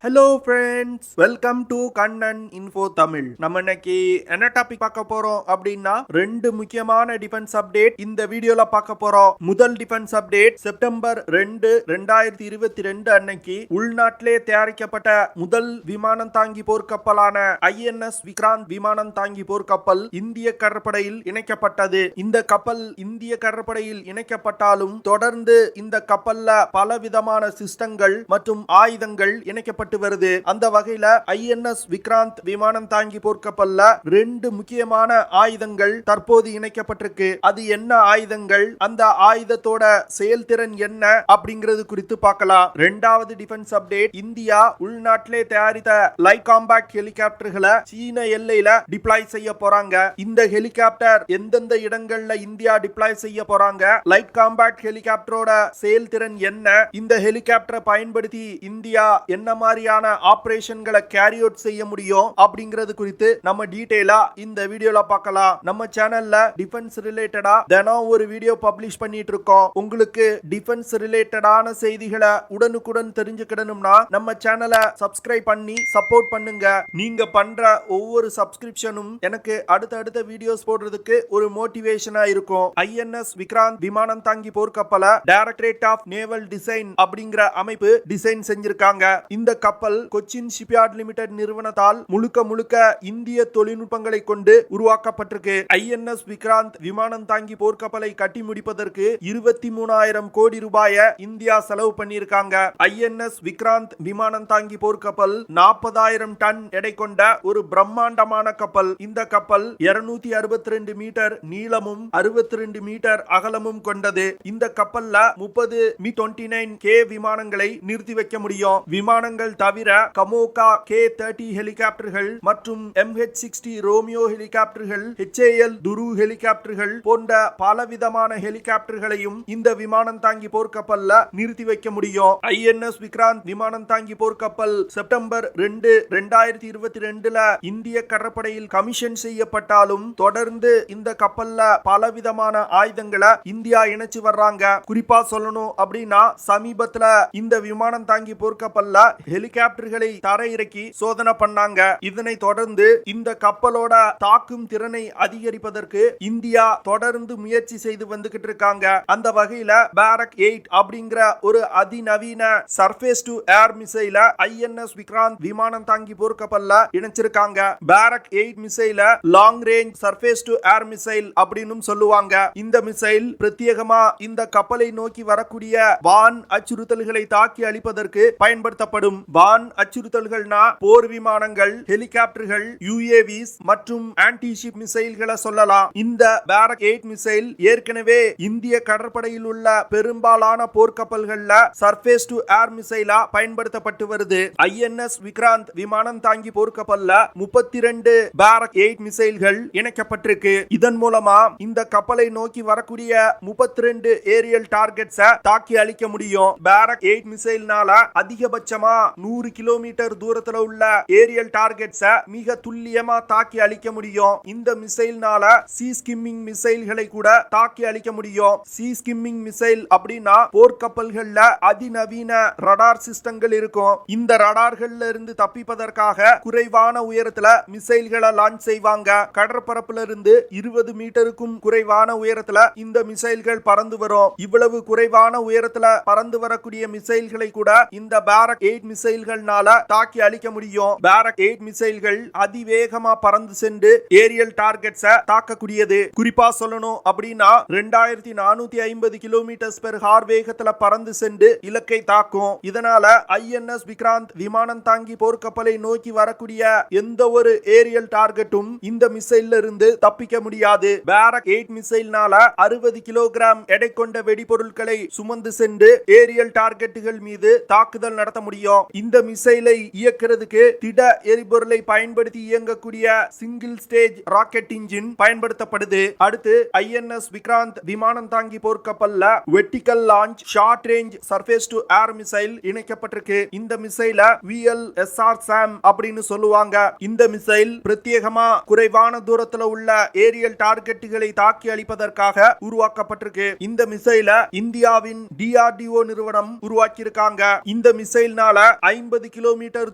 Hello friends, welcome to Kannan info Tamil. நம்ம இன்னைக்கு என்ன டாபிக் பார்க்க போறோம் அப்படின்னா, ரெண்டு முக்கியமான டிஃபென்ஸ் அப்டேட் இந்த வீடியோல பார்க்க போறோம். முதல் டிஃபென்ஸ் அப்டேட் செப்டம்பர் 2, 2022 அன்னைக்கு உள்நாட்டிலே தயாரிக்கப்பட்ட முதல் விமானம் தாங்கி போர்க்கப்பலான INS விக்ராந்த் விமானம் தாங்கி போர்க்கப்பல் இந்திய கடற்படையில் இணைக்கப்பட்டது. இந்த கப்பல் இந்திய கடற்படையில் இணைக்கப்பட்டாலும் தொடர்ந்து இந்த கப்பல்ல பல விதமான சிஸ்டங்கள் மற்றும் ஆயுதங்கள் இணைக்கப்பட்டு வருது. அந்த வகையில INS விக்ராந்த் விமானம் தாங்கி போர்க்கப்பல்ல ரெண்டு முக்கியமான ஆயுதங்கள் தற்போது இணைக்கப்பட்டிருக்கு. அது என்ன ஆயுதங்கள், அந்த ஆயுதத்தோட செயல்திறன் என்ன அப்படிங்கிறது குறித்து பார்க்கலாம். இரண்டாவது டிஃபென்ஸ் அப்டேட், இந்தியா உள்நாட்டிலே தயாரித்த லைட் காம்பாக்ட் ஹெலிகாப்டர்களை சீன எல்லையில டிப்ளாய் செய்ய போறாங்க. இந்த ஹெலிகாப்டர் எந்தெந்த இடங்கள்ல இந்தியா டிப்ளாய் செய்ய போறாங்க, லைட் காம்பாக்ட் ஹெலிகாப்டரோட செயல்திறன் என்ன, இந்த ஹெலிகாப்டரை பயன்படுத்தி இந்தியா என்ன மாதிரியான ஆபரேஷன்களை கேரி அவுட் செய்ய முடியும் அப்படிங்கிறது குறித்து நம்ம டீடைலா இந்த வீடியோல பார்க்கலாம். நம்ம சேனல்ல டிஃபென்ஸ் ரிலேட்டடா தினம் ஒரு வீடியோ பப்ளிஷ் பண்ணிட்டு இருக்கோம். உங்களுக்கு டிஃபென்ஸ் ரிலேட்டடான செய்திகளை உடனுக்குடன் தெரிஞ்சுக்கணும்னா நம்ம சேனலை சப்ஸ்கிரைப் பண்ணி சப்போர்ட் பண்ணுங்க. நீங்க பண்ற ஒவ்வொரு சப்ஸ்கிரிப்ஷனும் எனக்கு அடுத்த வீடியோஸ் போடுறதுக்கு ஒரு மோட்டிவேஷனா இருக்கும். INS விக்ராந்த் விமானம் தாங்கி போர்க்கப்பலை டைரக்டரேட் ஆஃப் நேவல் டிசைன் அப்படிங்கிற அமைப்பு டிசைன் செஞ்சிருக்காங்க. இந்த கப்பல் கொச்சின் ஷிப்யார்ட் லிமிடெட் நிறுவனத்தால் முழுக்க இந்திய தொழில்நுட்பங்களை கொண்டு உருவாக்கப்பட்டிருக்கு. INS விக்ராந்த் விமானம் தாங்கி போர்க்கப்பலை கட்டி முடிப்பதற்கு 23,000 கோடி ரூபாயை இந்தியா செலவு பண்ணியிருக்காங்க. INS விக்ராந்த் விமானம் தாங்கி போர்க்கப்பல் 40,000 டன் எடை கொண்ட ஒரு பிரம்மாண்டமான கப்பல். இந்த கப்பல் 262 மீட்டர் நீளமும் 62 மீட்டர் அகலமும் கொண்டது. இந்த கப்பல்ல 30 Mi-29K விமானங்களை நிறுத்தி வைக்க முடியும். விமானங்கள் தவிர கமோகா K-30 ஹெலிகாப்டர்கள் மற்றும் MH-60 ரோமியோ ஹெலிகாப்டர்கள், HAL துரு ஹெலிகாப்டர்கள் போன்ற பலவிதமான ஹெலிகாப்டர்களையும் இந்த விமானம் தாங்கி போர்க்கப்பல்ல நிறுத்தி வைக்க முடியும். INS விக்ராந்த் விமானம் தாங்கி போர்க்கப்பல் செப்டம்பர் 2, 2022 இந்திய கடற்படையில் கமிஷன் செய்யப்பட்டாலும் தொடர்ந்து இந்த கப்பல்ல பலவிதமான ஆயுதங்களை இந்தியா இணைச்சு வர்றாங்க. குறிப்பா சொல்லணும் அப்படின்னா, சமீபத்துல இந்த விமானம் தாங்கி போர்க்கப்பல்ல ஹெலிகாப்டர்களை தரையிறக்கி சோதனை பண்ணாங்க. இதனை தொடர்ந்து இந்த கப்பலோட தாக்கும் திறனை அதிகரிப்பதற்கு இந்தியா தொடர்ந்து முயற்சி செய்து வந்துகிட்டு இருக்காங்க. அந்த வகையில பாரக் 8 அப்படிங்கிற ஒரு அதிநவீன சர்ஃபேஸ் டு ஏர் மிசைல INS விக்ராந்த் விமானம் தாங்கி போர்க்கப்பல்ல இணைச்சிருக்காங்க. பாரக் 8 மிசைல long range surface to air missile அப்படின்னு சொல்லுவாங்க. இந்த மிசைல் பிரத்யேகமா இந்த கப்பலை நோக்கி வரக்கூடிய வான் அச்சுறுத்தல்களை தாக்கி அழிப்பதற்கு பயன்படுத்தப்படும். வான் அச்சுறுத்தல்கள்னா போர் விமானங்கள், ஹெலிகாப்டர்கள், UAVs மற்றும் ஆன்டி ஷிப் மிசைல்களை சொல்லலாம். இந்த பாரக் 8 மிசைல் ஏற்கனவே இந்திய கடற்படையில் உள்ள பெரும்பாலான போர்க்கப்பல்கள்ல சர்ஃபேஸ் டு ஏர் மிசைலா பயன்படுத்தப்பட்டு வருது. INS விக்ராந்த் விமானம் தாங்கி போர்க்கப்பல்ல 32 பாரக் 8 மிசைல்கள் இணைக்கப்பட்டிருக்கு. இதன் மூலமா இந்த கப்பலை நோக்கி வரக்கூடிய 32 ஏரியல் டார்கெட்ஸை தாக்கி அழிக்க முடியும். பாரக் 8 மிசைல்னால அதிகபட்சமா 100 கிலோமீட்டர் தூரத்துல உள்ள ஏரியல் டார்கெட்ஸை மிக துல்லியமா தாக்கி அழிக்க முடியும். இந்த மிசைல்னால சீ ஸ்கிம்மிங் மிசைல்களை கூட தாக்கி அழிக்க முடியும். சீ ஸ்கிம்மிங் மிசைல் அப்படின்னா போர்க்கப்பல்கள்ல அதிநவீன ரடார் சிஸ்டங்கள் இருக்கும். இந்த ரடார்கள்ல இருந்து தப்பிப்பதற்காக குறைவான உயரத்துல மிசைல்களை லான்ச் செய்வாங்க. கடற்பரப்புல இருந்து 20 மீட்டருக்கும் குறைவான உயரத்துல இந்த மிசைல்கள் பறந்து வரும். இவ்வளவு குறைவான உயரத்துல பறந்து வரக்கூடிய மிசைல்களை கூட இந்த பாரக் 8 மிசைல்கள்னால தாக்கி அழிக்க முடியும். பாரக் 8 மிசைல்கள் அதிவேகமா பறந்து சென்று ஏரியல் டார்கெட்ஸை தாக்கக்கூடியது. குறிப்பா சொல்லணும் அப்படின்னா 2450 கிலோமீட்டர் பெர் ஹார் வேகத்துல பறந்து சென்று இலக்கை தாக்கும். இதனால INS விக்ராந்த் விமானம் தாங்கி போர்க்கப்பலை நோக்கி வரக்கூடிய எந்த ஒரு ஏரியல் டார்கெட்டும் இந்த மிசைல்ல இருந்து தப்பிக்க முடியாது. பாரக் 8 மிசைல்னால 60 கிலோகிராம் எடை கொண்ட வெடிபொருட்களை சுமந்து சென்று ஏரியல் டார்கெட்டுகள் மீது தாக்குதல் நடத்த முடியும். இந்த மிசைலை இயக்கிறதுக்கு திட எரிபொருளை பயன்படுத்தி இயங்கக்கூடிய சிங்கிள் ஸ்டேஜ் ராக்கெட் இன்ஜின் பயன்படுத்தப்படுது. அடுத்து INS விக்ராந்த் விமானம் தாங்கி போர்க்கப்பல்ல vertical launch short range surface to air missile இணைக்கப்பட்டிருக்கு. இந்த மிசைல VLSR SAM அப்படின்னு சொல்லுவாங்க. இந்த மிசைல் பிரத்யேகமா குறைவான தூரத்துல உள்ள ஏரியல் டார்கெட்டுகளை தாக்கி அழிப்பதற்காக உருவாக்கப்பட்டிருக்கு. இந்த மிசைல இந்தியாவின் DRDO நிறுவனம் உருவாக்கி இருக்காங்க. இந்த மிசைல்னால 50 கிலோமீட்டர்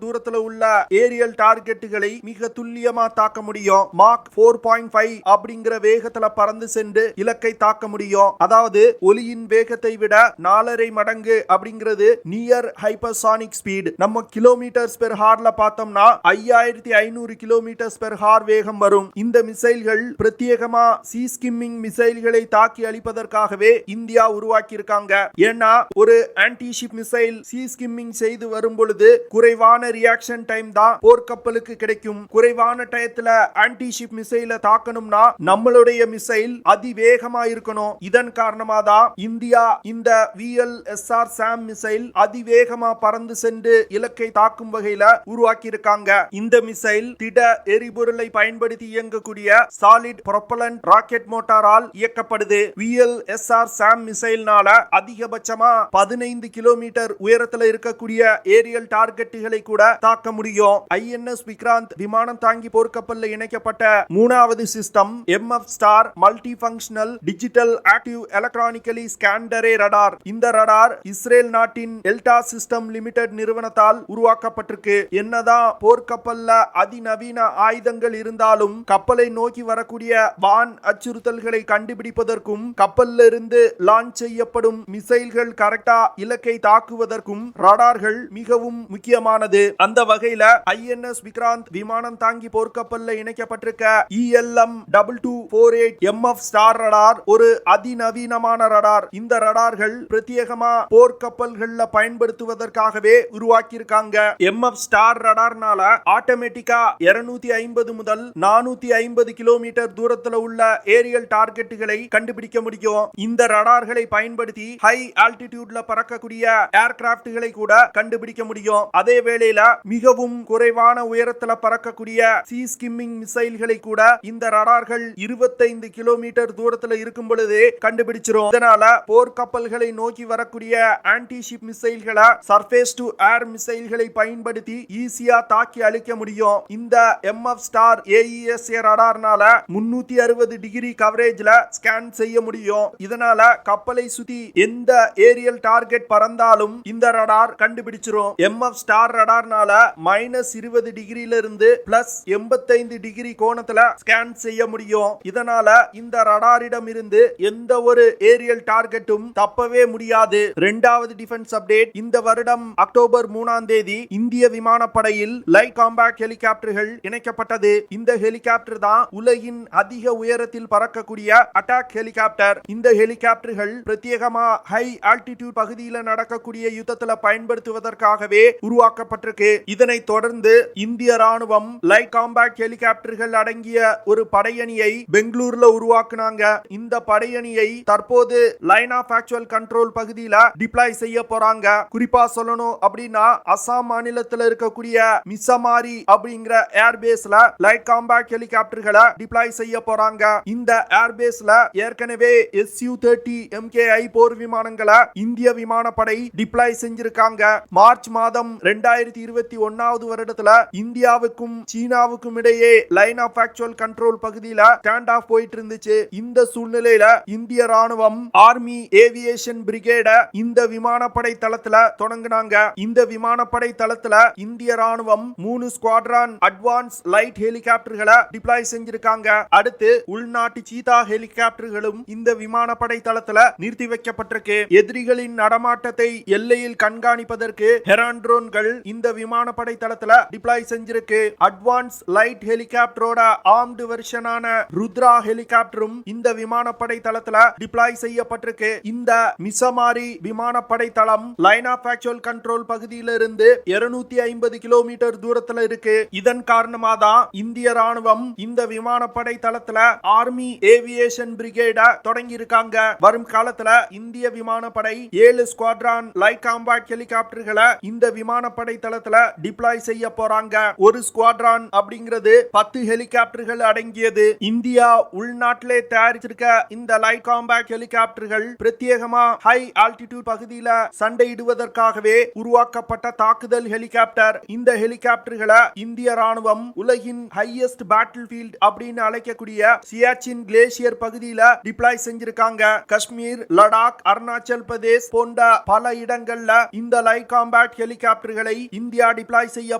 தூரத்துல உள்ள ஏரியல் டார்கெட்டுகளை மிக துல்லியமா தாக்க முடியும். மாக் 4.5 அப்படிங்கிற வேகத்துல பறந்து சென்று இலக்கை தாக்க முடியும். அதாவது ஒலியின் வேகத்தை விட 4.5 மடங்கு அப்படிங்கிறது நியர் ஹைப்பர்சானிக் ஸ்பீட். நம்ம கிலோமீட்டர்ஸ் பெர் ஹார்ல பார்த்தோம்னா 5500 கிலோமீட்டர்ஸ் பெர் ஹார் வேகம் வரும். இந்த மிசைல்கள் பிரத்யேகமா சி ஸ்கிம்மிங் மிசைல்களை தாக்கி அழிப்பதற்காகவே இந்தியா உருவாக்கி இருக்காங்க. ஏன்னா ஒரு anti ship missile sea skimming செய்து வரும் பொழுது குறைவான ரியாக்ஷன் டைம் தான் போர்க்கப்பலுக்கு கிடைக்கும். குறைவான டயத்துல ஆன்டி ஷிப் மிசைல தாக்கணும்னா நம்மளுடைய மிசைல் அதிவேகமா இருக்கணும். இதன் காரணமா தான் இந்தியா இந்த VLSR SAM மிசைல் அதிவேகமா பறந்து சென்று இலக்கை தாக்கும் வகையில உருவாக்கி இருக்காங்க. இந்த மிசைல் திட எரிபொருளை பயன்படுத்தி இயங்கக்கூடிய சாலிட் ப்ரொபலன்ட் ராக்கெட் மோட்டாரால் இயக்கப்படுது. VLSR SAM மிசைல்னால அதிகபட்சமா 15 கிலோமீட்டர் உயரத்துல இருக்கக்கூடிய ஏரியல் டார்கெட்டுகளை கூட தாக்க முடியும். INS விக்ராந்த் விமானம் தாங்கி போர்க்கப்பல்ல இணைக்கப்பட்ட மூணாவது system MF star multi functional digital active electronically scanned array radar. இந்த ரடார் இஸ்ரேல் நாட்டின் எல்டா சிஸ்டம் லிமிடெட் நிறுவனத்தால் உருவாக்கப்பட்டிருக்கு. என்னதான் போர்க்கப்பல்ல அதிநவீன ஆயுதங்கள் இருந்தாலும் கப்பலை நோக்கி வரக்கூடிய வான் அச்சுறுத்தல்களை கண்டுபிடிப்பதற்கும் கப்பல்ல இருந்து லான்ச் செய்யப்படும் மிசைல்கள் கரெக்டா இலக்கை தாக்குவதற்கும் ரடார்கள் மிகவும் முக்கியமானது. அந்த வகையில INS விக்ராந்த் விமானம் தாங்கி போர்க்கப்பல்ல இணைக்கப்பட்டிருக்க ELM 2248 MF ஸ்டார் ரடார் ஒரு அதிநவீனமான ரடார். இந்த ரடார்கள் பிரத்யேகமா போர்க்கப்பல்கள்ல பயன்படுத்துவதற்காகவே உருவாக்கி இருக்காங்க. MF ஸ்டார் ரடார்னால ஆட்டோமேட்டிக்கா 250 முதல் 450 கிலோமீட்டர் தூரத்துல உள்ள ஏரியல் டார்கெட்டுகளை கண்டுபிடிக்க முடியும். இந்த ரடார்களை பயன்படுத்தி ஹை ஆல்டிடியூட்ல பறக்கக்கூடிய ஏர்கிராப்ட்களை கூட கண்டுபிடிக்க முடியும். அதே வேளையில மிகவும் குறைவான உயரத்துல பறக்கக்கூடிய சி ஸ்கிம்மிங் மிசைல்களை கூட இந்த ரடார்கள் 25 கிலோமீட்டர் தூரத்துல இருக்கும் பொழுதே கண்டுபிடிச்சிரும். இதனால போர்க்கப்பல்களை நோக்கி வரக்கூடிய ஆன்டி ஷிப் மிசைல்களை சர்ஃபேஸ் டு ஏர் மிசைல்களை பயன்படுத்தி ஈஸியா தாக்கி அழிக்க முடியும். இந்த MF ஸ்டார் AESA ரடார்னால 360 டிகிரி கவரேஜ்ல ஸ்கேன் செய்ய முடியும். இதனால கப்பலை சுத்தி எந்த ஏரியல் டார்கெட் பறந்தாலும் இந்த ரடார் கண்டுபிடிச்சிரும். MF ஸ்டார் ரடார்னால -20 டிகிரில இருந்து +85 டிகிரி கோணத்துல ஸ்கேன் செய்ய முடியும். இதனால இந்த ரடாரிடம் இருந்து எந்த ஒரு ஏரியல் டார்கெட்டும் தப்பவே முடியாது. இரண்டாவது டிஃபென்ஸ் அப்டேட். இந்த வருடம் அக்டோபர் 3ஆம் தேதி இந்திய விமானப்படையில் லைட் காம்பேக்ட் ஹெலிகாப்டர்கள் இணைக்கப்பட்டது. இந்த ஹெலிகாப்டர் தான் உலகின் அதிக உயரத்தில் பறக்கக்கூடிய அட்டாக் ஹெலிகாப்டர். இந்த ஹெலிகாப்டர்கள் பிரத்யேகமா ஹை ஆல்டிடியூட் பகுதியில் நடக்கக்கூடிய யுத்தத்துல பயன்படுத்துவதற்காகவே உருவாக்கப்பட்டிருக்கு. இதனை தொடர்ந்து இந்திய ராணுவம் லைட் காம்பேக்ட் ஹெலிகாப்டர்கள் அடங்கிய ஒரு படையணியை பெங்களூர்ல உருவாக்குனாங்க. இந்த படையணியை தற்போது லைன் ஆஃப் ஆக்சுவல் கண்ட்ரோல் பகுதியில டிப்ளாய் செய்ய போறாங்க. குறிப்பா சொல்லணும் அப்படின்னா அசாம் மாநிலத்தில் இருக்கக்கூடிய மிசமாரி அப்படிங்கிற ஏர்பேஸ்ல லைட் காம்பேக்ட் ஹெலிகாப்டர்களை டிப்ளாய் செய்ய போறாங்க. இந்த ஏர்பேஸ்ல ஏற்கனவே Su-30 MKI போர் விமானங்களை இந்திய விமானப்படை டிப்ளாய் செஞ்சிருக்காங்க. மார்ச் மாதம் 2021 வருடத்துல இந்தியாவுக்கும் சீனாவுக்கும் இடையே லைன் ஆஃப் ஆக்சுவல் கண்ட்ரோல் பகுதியில ஸ்டாண்ட் ஆஃப் போயிட்டு இருந்துச்சு. இந்த சூழ்நிலையில இந்திய ராணுவம் ஆர்மி ஏவியேஷன் பிரிகேட இந்த விமானப்படை தளத்துல தொடங்கினாங்க. இந்த விமானப்படை தளத்துல இந்திய ராணுவம் 3 ஸ்குவாட்ரான் அட்வான்ஸ் லைட் ஹெலிகாப்டர்களை டிப்ளாய் செஞ்சிருக்காங்க. அடுத்து உள்நாட்டு சீதா ஹெலிகாப்டர்களும் இந்த விமானப்படை தளத்துல நிறுத்தி வைக்கப்பட்டிருக்கு. எதிரிகளின் நடமாட்டத்தை எல்லையில் கண்காணிப்பதற்கு ஹெரான் ட்ரோன்கள் இந்த விமானப்படை தளத்துல டிப்ளாய் செஞ்சிருக்கு. அட்வான்ஸ் லைட் ஹெலிகாப்டரோட ஆர்ம்டு வெர்ஷனான ருத்ரா ஹெலிகாப்டரும் இந்த விமானப்படை தளத்துல டிப்ளாய் செய்யப்பட்டிருக்கு. இந்த மிசமாரி விமானப்படை தளம் லைன் ஆஃப் ஆக்சுவல் கண்ட்ரோல் பகுதியிலிருந்து 250 கிலோமீட்டர் தூரத்துல இருக்கு. இதன் காரணமா தான் இந்திய ராணுவம் இந்த விமானப்படை தளத்துல ஆர்மி ஏவியேஷன் பிரிகேட தொடங்கி இருக்காங்க. வரும் காலத்துல இந்திய விமானப்படை 7 ஸ்குவாட்ரான் லைட் காம்பேக்ட் ஹெலிகாப்டர்களை இந்த விமானப்படை தளத்துல டிப்ளாய் செய்ய போறாங்க. ஒரு ஸ்குவாட்ரான் அப்படிங்கிறது 10 ஹெலிகாப்டர்கள் அடங்கியது. இந்தியா உள்நாட்டிலே தயாரிச்சிருக்க இந்த லைட் காம்பேக்ட் ஹெலிகாப்டர்கள் பிரத்யேகமா ஹை ஆல்டிடியூட் பகுதியில சண்டையிடுவதற்காகவே உருவாக்கப்பட்ட தாக்குதல் ஹெலிகாப்டர். இந்த ஹெலிகாப்டர்களை இந்திய ராணுவம் உலகின் ஹையஸ்ட் பேட்டில் ஃபீல்ட் அப்படின்னு அழைக்கக்கூடிய சியாச்சின் கிளேசியர் பகுதியில டிப்ளாய் செஞ்சிருக்காங்க. காஷ்மீர், லடாக், அருணாச்சல் பிரதேஷ் போன்ற பல இடங்கள்ல இந்த லைட் காம்பேக்ட் ஹெலிகாப்டர்களை இந்தியா டிப்ளாய் செய்ய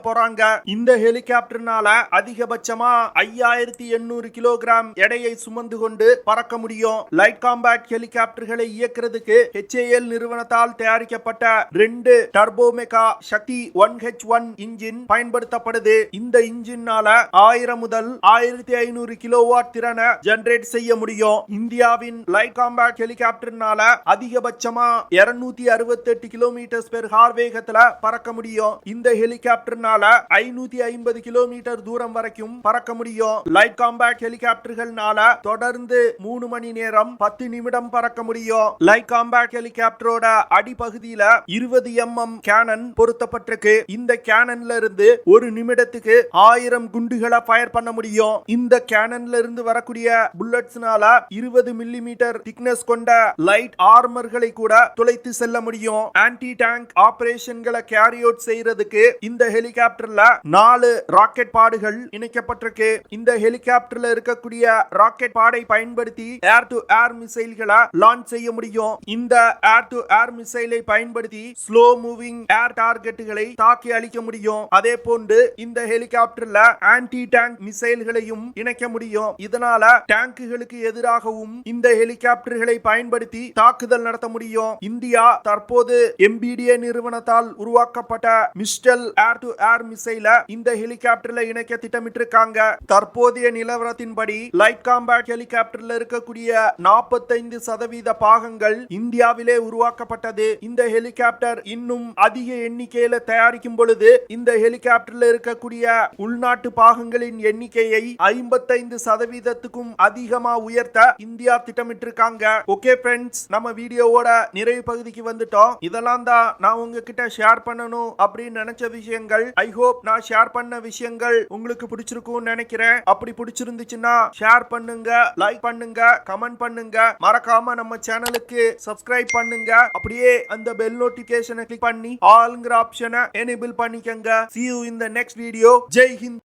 போறாங்க. இந்த ஹெலிகாப்டர்னால அதிகபட்சமா 5800 கிலோகிராம் எடையை சுமந்து கொண்டு பறக்க முடியும். லைட் காம்பேக்ட் ஹெலிகாப்டர்களை இயக்குறதுக்கு HAL நிறுவனத்தால் தயாரிக்கப்பட்ட 2 டர்போமெகா சக்தி 1H1 இன்ஜின் பயன்படுத்தப்படுது. இந்த இன்ஜினால 1000 முதல் 1500 கிலோவாட் திறனை ஜெனரேட் செய்ய முடியும். இந்தியாவின் லைட் காம்பேக்ட் ஹெலிகாப்டர்னால அதிகபட்சமா 268 கிலோமீட்டர் பெர் ஹார் வேகத்துல பறக்க முடியும். இந்த ஹெலிகாப்டர்னால 550 கிலோமீட்டர் தூரம் வரைக்கும் பறக்க முடியும். லைட் காம்பேக்ட் ஹெலிகாப்டர்கள்னால தொடர்ந்து 3 மணி நேரம் 10 நிமிடம் பறக்க முடியும். லைட் காம்பேக்ட் ஹெலிகாப்டரோட அடிப்பகுதியில 20 mm கேனன் பொருத்தப்பட்டிருக்கு. இந்த கேனன்ல இருந்து ஒரு நிமிடத்துக்கு 1000 குண்டுகளை ஃபயர் பண்ண முடியும். இந்த கேனன்ல இருந்து வரக்கூடிய புல்லட்ஸ்னால 20 மில்லிமீட்டர் திக்னஸ் கொண்ட லைட் ஆர்மர்களை கூட துளைத்து செல்ல முடியும். ஆன்டி டேங்க் ஆபரேஷன்களை கேரி அவுட் செய்யறதுக்கு இந்த ஹெலிகாப்டர்ல 4 ராக்கெட் பாடுகள் இணைக்கப்பட்டிருக்கு. இந்த ஹெலிகாப்டர்ல இருக்கக்கூடிய ராக்கெட் பாடை பயன்படுத்தி ஏர் டு ஏர் மிசைல்களை லான்ச் செய்ய முடியும். இந்த ஏர் டு ஏர் மிசைலை பயன்படுத்தி ஸ்லோ மூவிங் ஏர் டார்கெட்டுகளை தாக்கி அழிக்க முடியும். அதே போன்று இந்த ஹெலிகாப்டர்ல ஆன்டி டேங்க் மிசைல்களையும் இணைக்க முடியும். இதனால டேங்குகளுக்கு எதிராகவும் இந்த ஹெலிகாப்டர்களை பயன்படுத்தி தாக்குதல் நடத்த முடியும். இந்தியா தற்போது MBDA நிறுவனத்தால் உருவாக்கப்பட்ட மிஸ்டல் ஏர் டு ஏர் மிசைல இந்த ஹெலிகாப்டர்ல இணைக்க திட்டமிட்டிருக்காங்க. தற்போதைய நிலவரத்தின்படி லைட் காம்பேக்ட் ஹெலிகாப்டர்ல இருக்கக்கூடிய 45% பாகங்கள் இந்தியாவிலே உருவாக்கப்பட்டது. இந்த ஹெலிகாப்டர் இன்னும் அதிக எண்ணிக்கையில தயாரிக்கும் பொழுது இந்த ஹெலிகாப்டர்ல இருக்கக்கூடிய உள்நாட்டு பாகங்களின் எண்ணிக்கையை 55%க்கும் அதிகமா உயர்த்த இந்தியா திட்டமிட்டிருக்காங்க. ஓகே ஃப்ரெண்ட்ஸ், நம்ம வீடியோவோட நிறைவு பகுதிக்கு வந்துட்டோம். இதெல்லாம் தான் நான் உங்ககிட்ட ஷேர் பண்ணணும் அப்படின்னு நினைச்ச விஷயங்கள். ஐ ஹோப் நான் ஷேர் பண்ண விஷயங்கள் உங்களுக்கு பிடிச்சிருக்கும்னு நினைக்கிறேன். அப்படி பிடிச்சிருந்துச்சுன்னா ஷேர் பண்ணுங்க, லைக் பண்ணுங்க, கமெண்ட் பண்ணுங்க. மறக்காம நம்ம சேனலுக்கு சப்ஸ்கிரைப் பண்ணுங்க. அப்படியே அந்த பெல் நோட்டிபிகேஷனை கிளிக் பண்ணி ஆல்ங்கிற ஆப்ஷனை எனேபிள் பண்ணிக்கங்க. See you in the next video. Jai Hind.